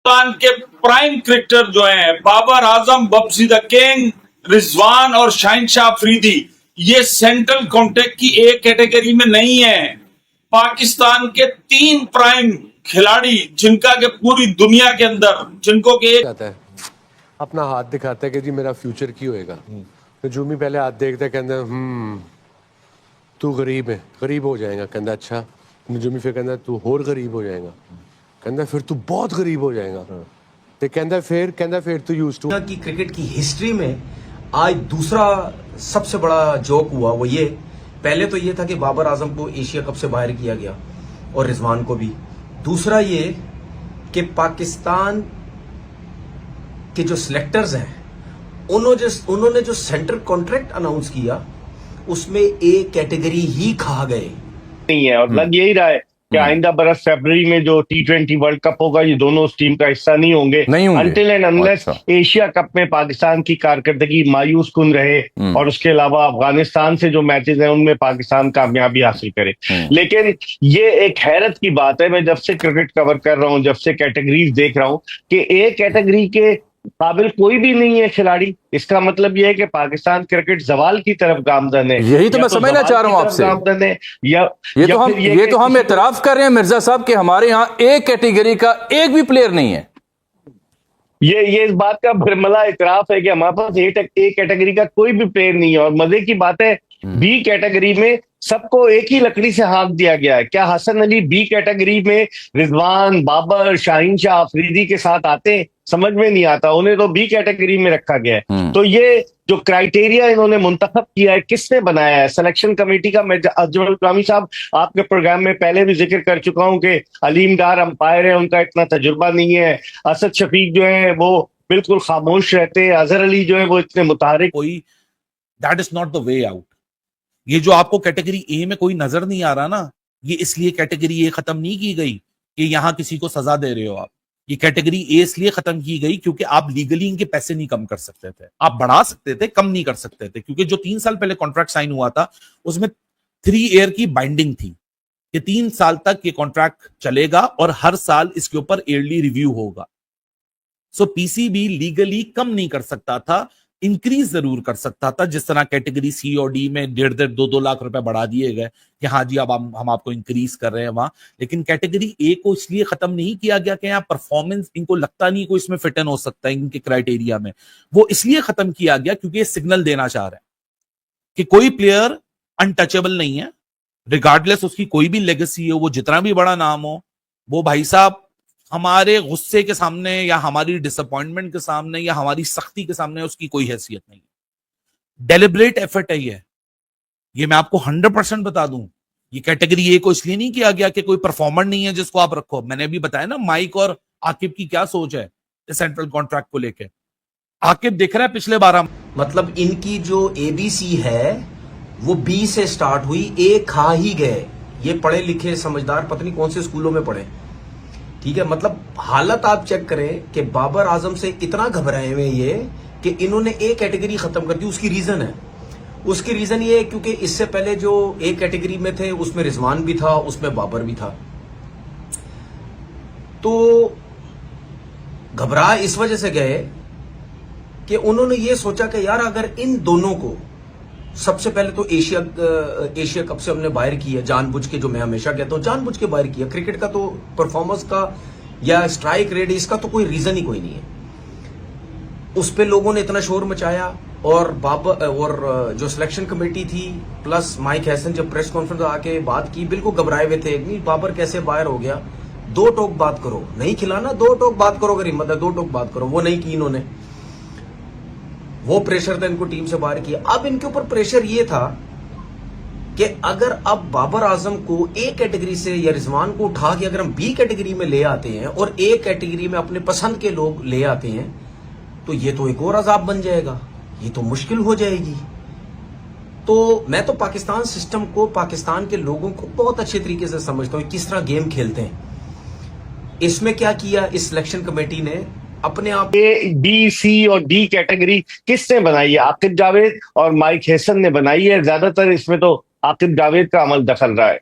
पाकिस्तान के prime cricketer जो हैं बाबर आजम, बब्सी द किंग, रिजवान और शाहिनशाह अफरीदी, ये सेंट्रल कॉन्ट्रैक्ट की एक कैटेगरी में नहीं है। पाकिस्तान के 3 प्राइम खिलाड़ी जिनका के पूरी दुनिया के अंदर जिनको के आता है अपना हाथ दिखाता है कि जी मेरा फ्यूचर की होएगा। तो जूमी पहले हाथ देखता है, कहता तू गरीब है, गरीब हो जाएगा। कहता अच्छा। नजूमी फिर कहता तू और गरीब हो जाएगा। कहता फिर तू बहुत गरीब हो जाएगा। तो कहता फिर तू यूज्ड टू की क्रिकेट की हिस्ट्री में आज दूसरा सबसे बड़ा जोक हुआ वो ये, पहले तो ये था कि बाबर आजम को एशिया कप से बाहर किया गया और रिजवान को भी। दूसरा ये कि पाकिस्तान के जो सिलेक्टर्स हैं उन्होंने जो सेंट्रल कॉन्ट्रैक्ट अनाउंस किया उसमें ए कैटेगरी ही खा गए नहीं है। और लग यही रहा है कि आइंदा बरस फरवरी में जो T20 वर्ल्ड कप होगा ये दोनों उस टीम का हिस्सा नहीं होंगे until and unless Asia cup में पाकिस्तान की कारकर्दगी मायूस कुन रहे और उसके अलावा अफगानिस्तान से जो मैचेस हैं उनमें पाकिस्तान कामयाबी हासिल करे। लेकिन ये एक हैरत की बात है, मैं जब से क्रिकेट कवर कर रहा हूँ, जब से कैटेगरीज देख रहा हूँ कि ए कैटेगरी के काबिल कोई भी नहीं है खिलाड़ी। इसका मतलब यह है कि पाकिस्तान क्रिकेट जवाल की तरफ गामजन है। यही तो मैं समझना चाह रहा हूं आपसे। गामजन है ये तो हम एतराफ कर रहे हैं मिर्जा साहब कि हमारे यहाँ एक कैटेगरी का एक भी प्लेयर नहीं है। ये इस बात का भरमला इतराफ है कि हमारे पास ए कैटेगरी का कोई भी प्लेयर नहीं है। और मजे की बात है बी कैटेगरी में सबको एक ही लकड़ी से हाँक दिया गया है। क्या हसन अली बी कैटेगरी में रिजवान, बाबर, शाहिनशाह अफरीदी के साथ आते हैं? समझ में नहीं आता। उन्हें तो बी कैटेगरी में रखा गया है। तो ये जो क्राइटेरिया इन्होंने मुंतखब किया है, किसने बनाया है? सिलेक्शन कमेटी का। मैं अजमल इकरामी साहब आपके प्रोग्राम में पहले भी जिक्र कर चुका हूं कि अलीम डार अंपायर है, उनका इतना तजुर्बा नहीं है। असद शफीक जो है वो बिल्कुल खामोश रहते हैं। अजहर अली जो है वो इतने मुतारिक। कोई that is not the way out. ये जो आपको कैटेगरी ए में कोई नजर नहीं आ रहा ना, ये इसलिए कैटेगरी ए खत्म नहीं की गई कि यहां किसी को सजा दे रहे हो आप। ये कैटेगरी ए इसलिए खत्म की गई क्योंकि आप लीगली इनके पैसे नहीं कम कर सकते थे। आप बढ़ा सकते थे, कम नहीं कर सकते थे। क्योंकि जो 3 साल पहले कॉन्ट्रैक्ट साइन हुआ था उसमें 3 ईयर की बाइंडिंग थी कि 3 साल तक ये कॉन्ट्रैक्ट चलेगा और हर साल इसके ऊपर ईयरली रिव्यू होगा। सो पीसीबी लीगली कम नहीं कर सकता था, इंक्रीज जरूर कर सकता था। जिस तरह कैटेगरी सी और डी में 1.5 2 लाख रुपए बढ़ा दिए गए कि हाँ जी अब हम आपको इंक्रीज कर रहे हैं वहां। लेकिन कैटेगरी ए को इसलिए खत्म नहीं किया गया कि यहाँ परफॉर्मेंस इनको लगता नहीं कोई इसमें फिट इन हो सकता है इनके क्राइटेरिया में। वो इसलिए खत्म किया गया क्योंकि ये सिग्नल देना चाह रहे हैं कि कोई प्लेयर अनटचेबल नहीं है, रिगार्डलेस उसकी कोई भी लेगेसी हो, वो जितना भी बड़ा नाम हो, वो भाई साहब हमारे गुस्से के सामने या हमारी डिसअपॉइंटमेंट के सामने या हमारी सख्ती के सामने उसकी कोई हैसियत नहीं। डेलिब्रेट एफर्ट है ये मैं आपको 100% बता दूं। ये कैटेगरी ए को इसलिए नहीं किया गया कि कोई परफॉर्मर नहीं है जिसको आप रखो। मैंने अभी बताया ना माइक और आकिब की क्या सोच है सेंट्रल कॉन्ट्रैक्ट को लेकर। आकिब देख रहा है पिछले 12 मतलब इनकी जो एबीसी है वो बी से स्टार्ट हुई, ए खा ही गए। ये पढ़े लिखे समझदार पता नहीं कौन से स्कूलों में पढ़े, ठीक है। मतलब हालत आप चेक करें कि बाबर आजम से इतना घबराए हुए ये कि इन्होंने ए कैटेगरी खत्म कर दी। उसकी रीजन है, उसकी रीजन ये है क्योंकि इससे पहले जो ए कैटेगरी में थे उसमें रिजवान भी था, उसमें बाबर भी था। तो घबरा इस वजह से गए कि उन्होंने ये सोचा कि यार अगर इन दोनों को सबसे पहले तो एशिया कप से हमने बाहर किया जानबूझ के, जो मैं हमेशा कहता हूं जानबूझ के बाहर किया। क्रिकेट का तो परफॉर्मेंस का या स्ट्राइक रेट इसका तो कोई रीजन ही कोई नहीं है। उस पे लोगों ने इतना शोर मचाया और बाबर और जो सिलेक्शन कमेटी थी प्लस माइक हैसन जब प्रेस कॉन्फ्रेंस आके बात की बिल्कुल घबराए हुए थे। नहीं बाबर कैसे बाहर हो गया, 2 टोक बात करो, नहीं खिलाना 2 टोक बात करो, अगर हिम्मत है 2 टोक बात करो। वो नहीं की इन्होंने, वो प्रेशर था इनको टीम से बाहर किया। अब इनके ऊपर प्रेशर ये था कि अगर अब बाबर आजम को ए कैटेगरी से या रिजवान को उठा के अगर हम बी कैटेगरी में ले आते हैं और ए कैटेगरी में अपने पसंद के लोग ले आते हैं तो ये तो एक और अजाब बन जाएगा, ये तो मुश्किल हो जाएगी। तो मैं तो पाकिस्तान सिस्टम को, पाकिस्तान के लोगों को बहुत अच्छे तरीके से समझता हूं किस तरह गेम खेलते हैं। इसमें क्या किया इस सिलेक्शन कमेटी ने, अपने आप ए बी सी और डी कैटेगरी किसने बनाई है? आकिब जावेद और माइक हैसन ने बनाई है। ज्यादातर इसमें तो आकिब जावेद का अमल दखल रहा है।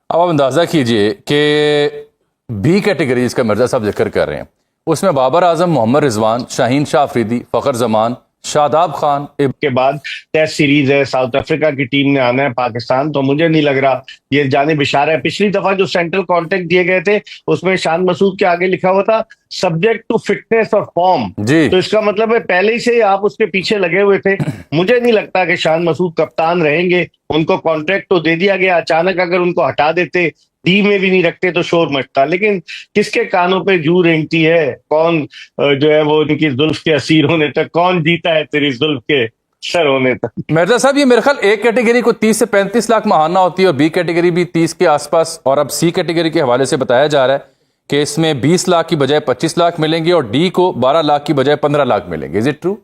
अब आप अंदाजा कीजिए कि बी कैटेगरीज का मिर्जा साहब जिक्र कर रहे हैं उसमें बाबर आजम, मोहम्मद रिजवान, शाहीन शाह अफरीदी, फखर जमान, शादाब खान, के बाद टेस्ट सीरीज है, साउथ अफ्रीका की टीम ने आना है पाकिस्तान, तो मुझे नहीं लग रहा ये जानिब इशारा है। पिछली दफा जो सेंट्रल कॉन्ट्रैक्ट दिए गए थे उसमें शान मसूद के आगे लिखा हुआ था सब्जेक्ट टू फिटनेस और फॉर्म, जी। तो इसका मतलब है पहले ही से आप उसके पीछे लगे हुए थे। मुझे नहीं लगता कि शान मसूद कप्तान रहेंगे, उनको कॉन्ट्रैक्ट तो दे दिया गया, अचानक अगर उनको हटा देते, डी में भी नहीं रखते तो शोर मचता, लेकिन किसके कानों पे जू रेंगती है, कौन जो है वो उनकी जुल्फ के असीर होने तक, कौन जीता है तेरी जुल्फ के सर होने तक। मिर्जा साहब, ये मेरे ख्याल ए कैटेगरी को 30 से 35 लाख महाना होती है और बी कैटेगरी भी 30 के आसपास, और अब सी कैटेगरी के हवाले से बताया जा रहा है कि इसमें 20 लाख की बजाय 25 लाख मिलेंगे और डी को 12 लाख की बजाय 15 लाख मिलेंगे। Is it true?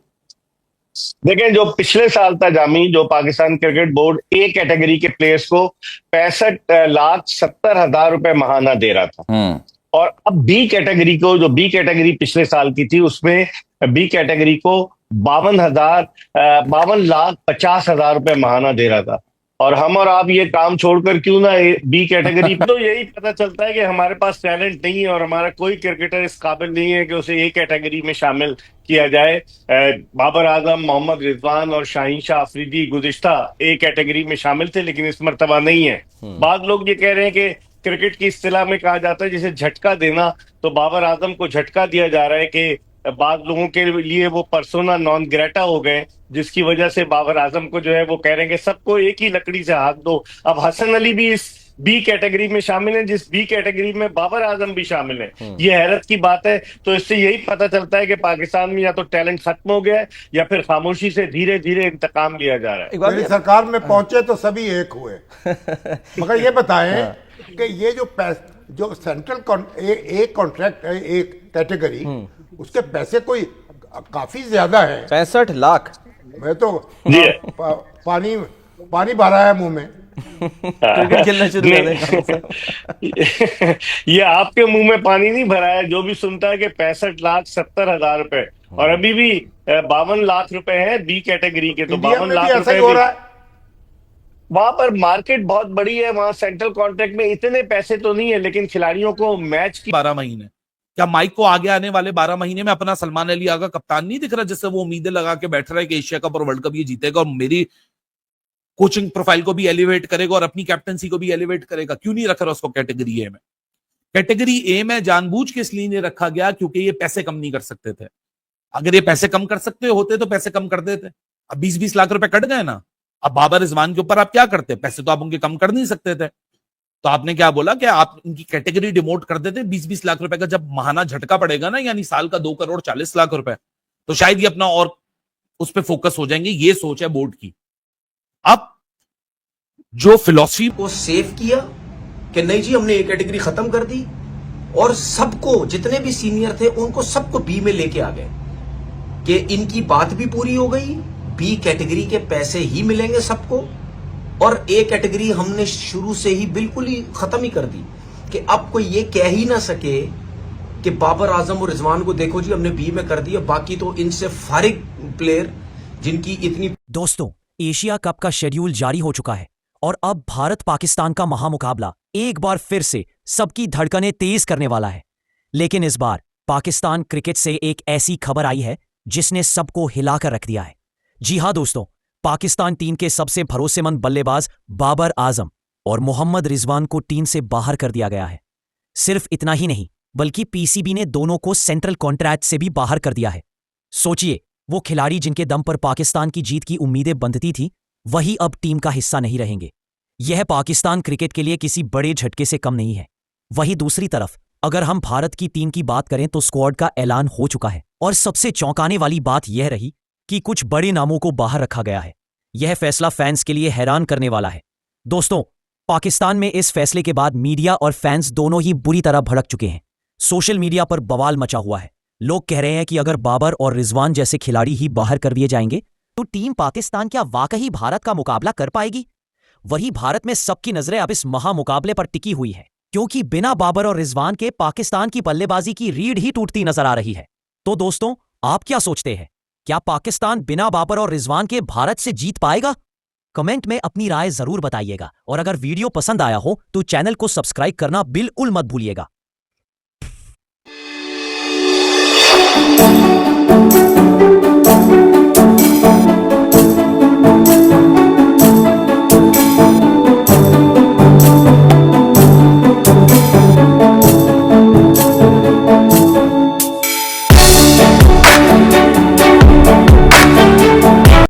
देखें, जो पिछले साल था जामी, जो Pakistan cricket board A category के प्लेयर्स को 65,70,000 रुपए महाना दे रहा था, और अब बी कैटेगरी को, जो बी कैटेगरी पिछले साल की थी, उसमें बी कैटेगरी को 52,50,000 रुपए महाना दे रहा था। और हम और आप ये काम छोड़कर क्यों ना बी कैटेगरी तो यही पता चलता है कि हमारे पास टैलेंट नहीं है और हमारा कोई क्रिकेटर इस काबिल नहीं है कि उसे ए कैटेगरी में शामिल किया जाए। बाबर आजम, मोहम्मद रिजवान और शाहीन शाह अफरीदी गुज़िश्ता ए कैटेगरी में शामिल थे, लेकिन इस मर्तबा नहीं है। बाद लोग ये कह रहे हैं कि क्रिकेट की इस्तिलाह में कहा जाता है जिसे झटका देना, तो बाबर आजम को झटका दिया जा रहा है कि बाद लोगों के लिए वो पर्सोना नॉन ग्रेटा हो गए, जिसकी वजह से बाबर आजम को जो है वो कह रहे हैं कि सबको एक ही लकड़ी से हाथ दो। अब हसन अली भी इस बी कैटेगरी में शामिल है, जिस बी कैटेगरी में बाबर आजम भी शामिल है। ये हैरत की बात है। तो इससे यही पता चलता है कि पाकिस्तान में या तो टैलेंट खत्म हो गया है या फिर खामोशी से धीरे धीरे इंतकाम लिया जा रहा है। मेरी सरकार में पहुंचे तो सभी एक हुए। मगर ये बताएं कि ये जो सेंट्रल कॉन्ट्रैक्ट है, एक कैटेगरी, उसके पैसे कोई काफी ज्यादा है, 65 लाख। मैं तो पानी भरा है मुंह में। क्रिकेट खेलना शुरू कर दें। ये आपके मुंह में पानी नहीं भरा है, जो भी सुनता है कि 65,70,000 रुपए, और अभी भी 52 लाख रुपए है बी कैटेगरी के, तो 52 लाख रुपए हो रहा है। वहां पर मार्केट बहुत बड़ी है, वहां सेंट्रल कॉन्ट्रैक्ट में इतने पैसे तो नहीं है, लेकिन खिलाड़ियों को मैच की 12 महीने, क्या माइक को आगे आने वाले 12 महीने में अपना सलमान अली आगा कप्तान नहीं दिख रहा, जिससे वो उम्मीदें लगा के बैठ रहा है कि एशिया कप और वर्ल्ड कप ये जीतेगा और मेरी कोचिंग प्रोफाइल को भी एलिवेट करेगा और अपनी कैप्टनसी को भी एलिवेट करेगा? क्यों नहीं रख रहा उसको कैटेगरी ए में? कैटेगरी ए में जानबूझ के इसलिए नहीं रखा गया क्योंकि ये पैसे कम नहीं कर सकते थे। अगर ये पैसे कम कर सकते होते तो पैसे कम कर देते। अब 20-20 लाख रुपए कट गए ना। अब बाबर रिजवान के ऊपर आप क्या करते? पैसे तो आप उनके कम कर नहीं सकते थे, तो आपने क्या बोला कि आप उनकी कैटेगरी डिमोट कर देते। 20-20 लाख रुपए का जब महाना झटका पड़ेगा ना, यानी साल का 2,40,00,000 रुपए, तो शायद ये अपना और उस पर फोकस हो जाएंगे। ये सोच है बोर्ड की। अब जो फिलॉसफी को सेव किया कि नहीं जी हमने ए कैटेगरी खत्म कर दी, और सबको, जितने भी सीनियर थे उनको सबको बी में लेके आ गए कि इनकी बात भी पूरी हो गई, बी कैटेगरी के पैसे ही मिलेंगे सबको, और ए कैटेगरी हमने शुरू से ही बिल्कुल ही खत्म ही कर दी कि अब कोई ये कह ही ना सके कि बाबर आजम और रिजवान को देखो जी हमने बी में कर दिया, बाकी तो इनसे फारिग प्लेयर जिनकी इतनी। दोस्तों, एशिया कप का शेड्यूल जारी हो चुका है और अब भारत पाकिस्तान का महामुकाबला एक बार फिर से सबकी धड़कनें तेज करने वाला है। लेकिन इस बार पाकिस्तान क्रिकेट से एक ऐसी खबर आई है जिसने सबको हिलाकर रख दिया है। जी हां दोस्तों, पाकिस्तान टीम के सबसे भरोसेमंद बल्लेबाज बाबर आजम और मोहम्मद रिजवान को टीम से बाहर कर दिया गया है। सिर्फ इतना ही नहीं, बल्कि पीसीबी ने दोनों को सेंट्रल कॉन्ट्रैक्ट से भी बाहर कर दिया है। सोचिए, वो खिलाड़ी जिनके दम पर पाकिस्तान की जीत की उम्मीदें बंधती थी, वही अब टीम का हिस्सा नहीं रहेंगे। यह पाकिस्तान क्रिकेट के लिए किसी बड़े झटके से कम नहीं है। वहीं दूसरी तरफ अगर हम भारत की टीम की बात करें तो स्क्वाड का ऐलान हो चुका है, और सबसे चौंकाने वाली बात यह रही कि कुछ बड़े नामों को बाहर रखा गया है। यह फैसला फैंस के लिए हैरान करने वाला है। दोस्तों, पाकिस्तान में इस फैसले के बाद मीडिया और फैंस दोनों ही बुरी तरह भड़क चुके हैं। सोशल मीडिया पर बवाल मचा हुआ है। लोग कह रहे हैं कि अगर बाबर और रिजवान जैसे खिलाड़ी ही बाहर कर दिए जाएंगे तो टीम पाकिस्तान क्या वाकई भारत का मुकाबला कर पाएगी? वही भारत में सबकी नजरें अब इस महामुकाबले पर टिकी हुई है, क्योंकि बिना बाबर और रिजवान के पाकिस्तान की बल्लेबाजी की रीढ़ ही टूटती नजर आ रही है। तो दोस्तों, आप क्या सोचते हैं? क्या पाकिस्तान बिना बाबर और रिजवान के भारत से जीत पाएगा? कमेंट में अपनी राय जरूर बताइएगा, और अगर वीडियो पसंद आया हो तो चैनल को सब्सक्राइब करना बिल्कुल मत भूलिएगा।